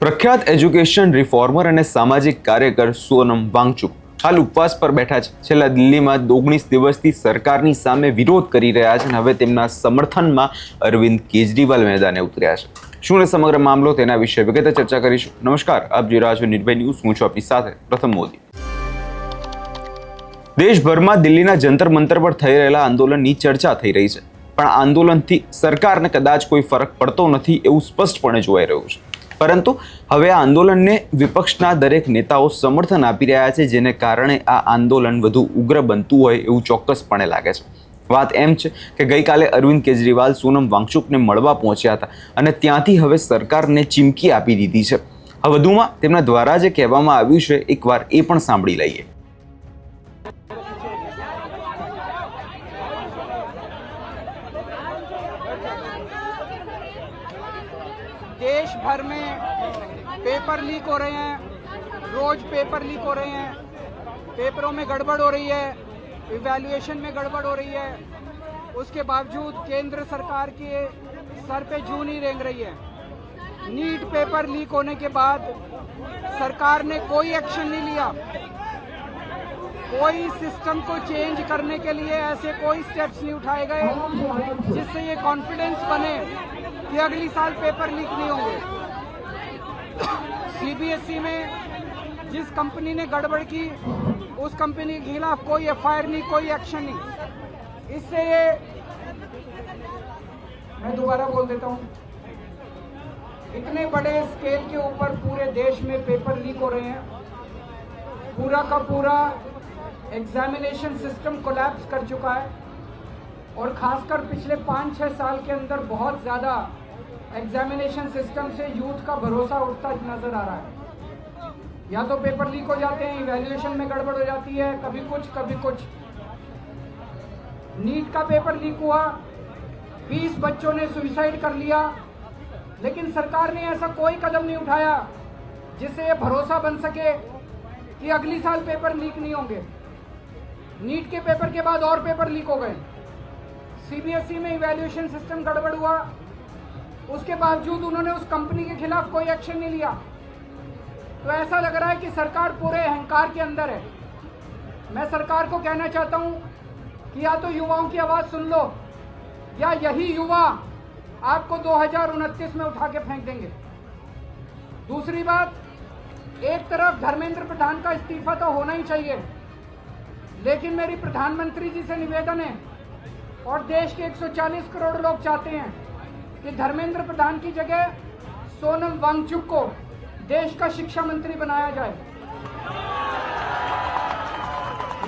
પ્રખ્યાત એજ્યુકેશન રિફોર્મર અને સામાજિક કાર્યકર સોનમ વાંગચુક હાલ ઉપવાસ પર બેઠા છે. છેલ્લા દિલ્હીમાં 19 દિવસથી સરકારની સામે વિરોધ કરી રહ્યા છે અને હવે તેમના સમર્થનમાં અરવિંદ કેજરીવાલ મેદાને ઉતર્યા છે. શું સમગ્ર મામલો તેના વિશે વિગતે ચર્ચા કરીશું. નમસ્કાર, આપ જોઈ રહ્યા છો નિર્ભય ન્યૂઝ. હું છું આપની સાથે પ્રથમ મોદી. દેશભરમાં દિલ્હીના જંતર મંતર પર થઈ રહેલા આંદોલનની ચર્ચા થઈ રહી છે, પણ આંદોલનથી સરકારને કદાચ કોઈ ફરક પડતો નથી એવું સ્પષ્ટપણે જોવાઈ રહ્યું છે. પરંતુ હવે આ આંદોલનને વિપક્ષના દરેક નેતાઓ સમર્થન આપી રહ્યા છે, જેને કારણે આ આંદોલન વધુ ઉગ્ર બનતું હોય એવું ચોક્કસપણે લાગે છે. વાત એમ છે કે ગઈકાલે અરવિંદ કેજરીવાલ સોનમ વાંગચુકને મળવા પહોંચ્યા હતા અને ત્યાંથી હવે સરકારને ચીમકી આપી દીધી છે. વધુમાં તેમના દ્વારા જે કહેવામાં આવ્યું છે એકવાર એ પણ સાંભળી લઈએ. देश भर में पेपर लीक हो रहे हैं, रोज पेपर लीक हो रहे हैं, पेपरों में गड़बड़ हो रही है, इवैल्यूएशन में गड़बड़ हो रही है. उसके बावजूद केंद्र सरकार के सर पे जूं नहीं रेंग रही है. नीट पेपर लीक होने के बाद सरकार ने कोई एक्शन नहीं लिया. कोई सिस्टम को चेंज करने के लिए ऐसे कोई स्टेप्स नहीं उठाए गए जिससे ये कॉन्फिडेंस बने कि अगली साल पेपर लीक नहीं होंगे. सीबीएसई में जिस कंपनी ने गड़बड़ की उस कंपनी के खिलाफ कोई एफआईआर नहीं, कोई एक्शन नहीं. इससे ये मैं दोबारा बोल देता हूँ, इतने बड़े स्केल के ऊपर पूरे देश में पेपर लीक हो रहे हैं. पूरा का पूरा एग्जामिनेशन सिस्टम कोलैप्स कर चुका है और खासकर पिछले 5-6 साल के अंदर बहुत ज़्यादा एग्जामिनेशन सिस्टम से यूथ का भरोसा उठता नजर आ रहा है. या तो पेपर लीक हो जाते हैं, इवैल्यूएशन में गड़बड़ हो जाती है, कभी कुछ. नीट का पेपर लीक हुआ, 20 बच्चों ने सुसाइड कर लिया, लेकिन सरकार ने ऐसा कोई कदम नहीं उठाया जिससे ये भरोसा बन सके कि अगली साल पेपर लीक नहीं होंगे. नीट के पेपर के बाद और पेपर लीक हो गए. सीबीएसई में इवैल्यूएशन सिस्टम गड़बड़ हुआ, उसके बावजूद उन्होंने उस कंपनी के खिलाफ कोई एक्शन नहीं लिया. तो ऐसा लग रहा है कि सरकार पूरे अहंकार के अंदर है. मैं सरकार को कहना चाहता हूं कि या तो युवाओं की आवाज़ सुन लो या यही युवा आपको 2029 में उठा के फेंक देंगे. दूसरी बात, एक तरफ धर्मेंद्र प्रधान का इस्तीफा तो होना ही चाहिए, लेकिन मेरी प्रधानमंत्री जी से निवेदन है और देश के 140 करोड़ लोग चाहते हैं कि धर्मेंद्र प्रधान की जगह सोनम वांगचुक को देश का शिक्षा मंत्री बनाया जाए.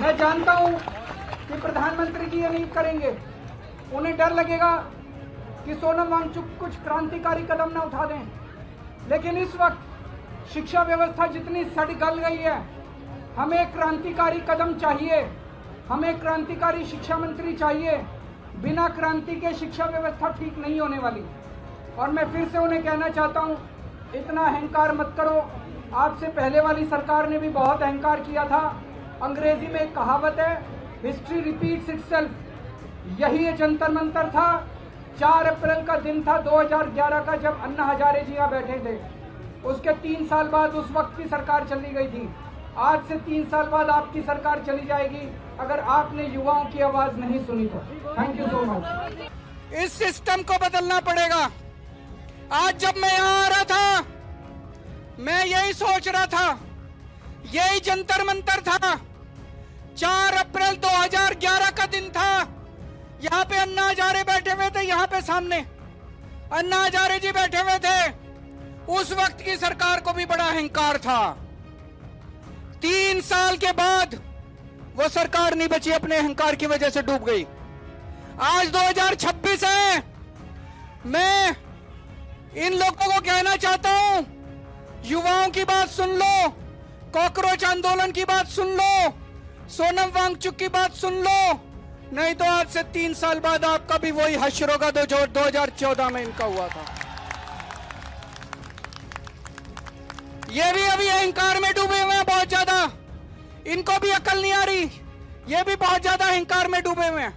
मैं जानता हूं कि प्रधानमंत्री जी ये नहीं करेंगे. उन्हें डर लगेगा कि सोनम वांगचुक कुछ क्रांतिकारी कदम न उठा दें, लेकिन इस वक्त शिक्षा व्यवस्था जितनी सड़ गल गई है, हमें क्रांतिकारी कदम चाहिए. हमें क्रांतिकारी शिक्षा मंत्री चाहिए. बिना क्रांति के शिक्षा व्यवस्था ठीक नहीं होने वाली. और मैं फिर से उन्हें कहना चाहता हूं, इतना अहंकार मत करो. आपसे पहले वाली सरकार ने भी बहुत अहंकार किया था. अंग्रेजी में एक कहावत है, हिस्ट्री रिपीट्स इटसेल्फ. यही ये जंतर मंतर था. 4 अप्रैल का दिन था 2011 का, जब अन्ना हजारे जी यहाँ बैठे थे. उसके 3 साल बाद उस वक्त की सरकार चली गई थी. आज से 3 साल बाद आपकी सरकार चली जाएगी अगर आपने युवाओं की आवाज नहीं सुनी तो. Thank you so much. इस सिस्टम को बदलना पड़ेगा. आज जब मैं यहाँ आ रहा था, मैं यही सोच रहा था, यही जंतर मंतर था. 4 अप्रैल 2011 का दिन था. यहाँ पे अन्ना हजारे बैठे हुए थे, यहाँ पे सामने अन्ना हजारे जी बैठे हुए थे. उस वक्त की सरकार को भी बड़ा अहंकार था. 3 साल के बाद वो सरकार नहीं बची, अपने अहंकार की वजह से डूब गई. आज 2026 है. मैं इन लोगों को कहना चाहता हूं, युवाओं की बात सुन लो, कॉकरोच आंदोलन की बात सुन लो, सोनम वांगचुक की बात सुन लो, नहीं तो आज से 3 साल बाद आपका भी वही हश्र होगा जो 2014 में इनका हुआ था. ये भी अभी अहंकार में डूबे हुए हैं बहुत ज्यादा. इनको भी अकल नहीं आ रही, ये भी बहुत ज्यादा अहंकार में डूबे हुए हैं.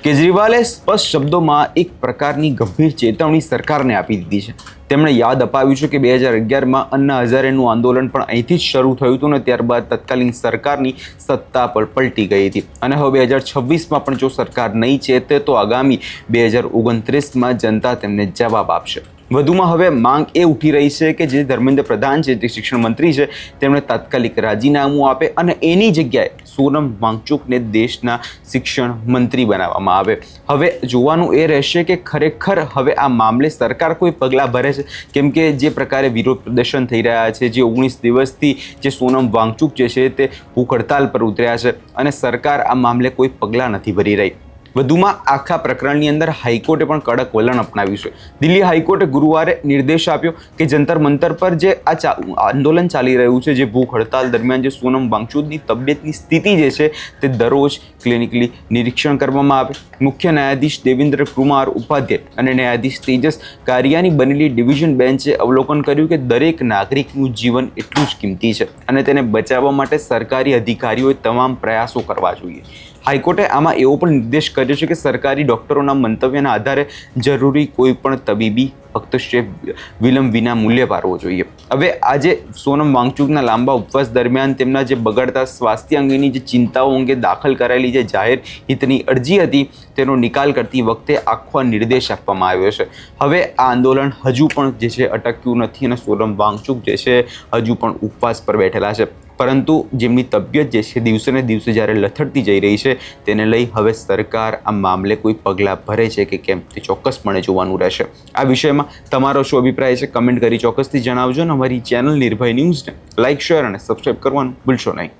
કેજરીવાલે સ્પષ્ટ શબ્દોમાં એક પ્રકારની ગંભીર ચેતવણી સરકારને આપી દીધી છે. તેમણે યાદ અપાવ્યું છે કે 2011માં અન્ના હઝારેનું આંદોલન પણ અહીંથી જ શરૂ થયું હતું ને ત્યારબાદ તત્કાલીન સરકારની સત્તા પર પલટી ગઈ હતી અને હવે 2026માં પણ જો સરકાર નહીં ચેતે તો આગામી 2029માં જનતા તેમને જવાબ આપશે. વધુમાં હવે માંગ એ ઉઠી રહી છે કે જે ધર્મેન્દ્ર પ્રધાન છે, જે શિક્ષણ મંત્રી છે, તેમણે તાત્કાલિક રાજીનામું આપે અને એની જગ્યાએ સોનમ વાંગચુકને દેશના શિક્ષણ મંત્રી બનાવવામાં આવે. હવે જોવાનું એ રહેશે કે ખરેખર હવે આ મામલે સરકાર કોઈ પગલાં ભરે છે, કેમ કે જે પ્રકારે વિરોધ પ્રદર્શન થઈ રહ્યા છે, જે 19 દિવસથી જે સોનમ વાંગચુક જે છે તે ભૂખ હડતાલ પર ઉતર્યા છે અને સરકાર આ મામલે કોઈ પગલાં નથી ભરી રહી. વધુમાં આખા પ્રકરણની અંદર હાઈકોર્ટે પણ કડક વલણ અપનાવ્યું છે. દિલ્હી હાઈકોર્ટે ગુરુવારે નિર્દેશ આપ્યો કે જંતર મંતર પર જે આ આંદોલન ચાલી રહ્યું છે, જે ભૂખ હડતાલ દરમિયાન જે સોનમ વાંગચુકની તબિયતની સ્થિતિ જે છે તે દરરોજ ક્લિનિકલી નિરીક્ષણ કરવામાં આવે. મુખ્ય ન્યાયાધીશ દેવેન્દ્ર કુમાર ઉપાધ્યાય અને ન્યાયાધીશ તેજસ કારિયાની બનેલી ડિવિઝન બેન્ચે અવલોકન કર્યું કે દરેક નાગરિકનું જીવન એટલું જ કિંમતી છે અને તેને બચાવવા માટે સરકારી અધિકારીઓએ તમામ પ્રયાસો કરવા જોઈએ. હાઈકોર્ટે આમાં એવો પણ નિર્દેશ કર્યો છે કે સરકારી ડોક્ટરોના મંતવ્યના આધારે જરૂરી કોઈ પણ તબીબી હસ્તક્ષેપ વિલંબ વિના મૂલ્ય પારવો જોઈએ. હવે આજે સોનમ વાંગચુકના લાંબા ઉપવાસ દરમિયાન તેમના જે બગડતા સ્વાસ્થ્ય અંગેની જે ચિંતાઓ અંગે દાખલ કરાયેલી જે જાહેર હિતની અરજી હતી તેનો નિકાલ કરતી વખતે આખો નિર્દેશ આપવામાં આવ્યો છે. હવે આ આંદોલન હજુ પણ જે છે અટક્યું નથી અને સોનમ વાંગચુક જે છે હજુ પણ ઉપવાસ પર બેઠેલા છે. પરંતુ જેમની તબિયત જે છે દિવસે ને દિવસે જ્યારે લથડતી જઈ રહી છે તેને લઈ હવે સરકાર આ મામલે કોઈ પગલાં ભરે છે કે કેમ તે ચોક્કસપણે જોવાનું રહેશે. આ વિષયમાં તમારો શું અભિપ્રાય છે કમેન્ટ કરી ચોક્કસથી જણાવજો અને અમારી ચેનલ નિર્ભય ન્યૂઝને લાઇક, શેર અને સબસ્ક્રાઈબ કરવાનું ભૂલશો નહીં.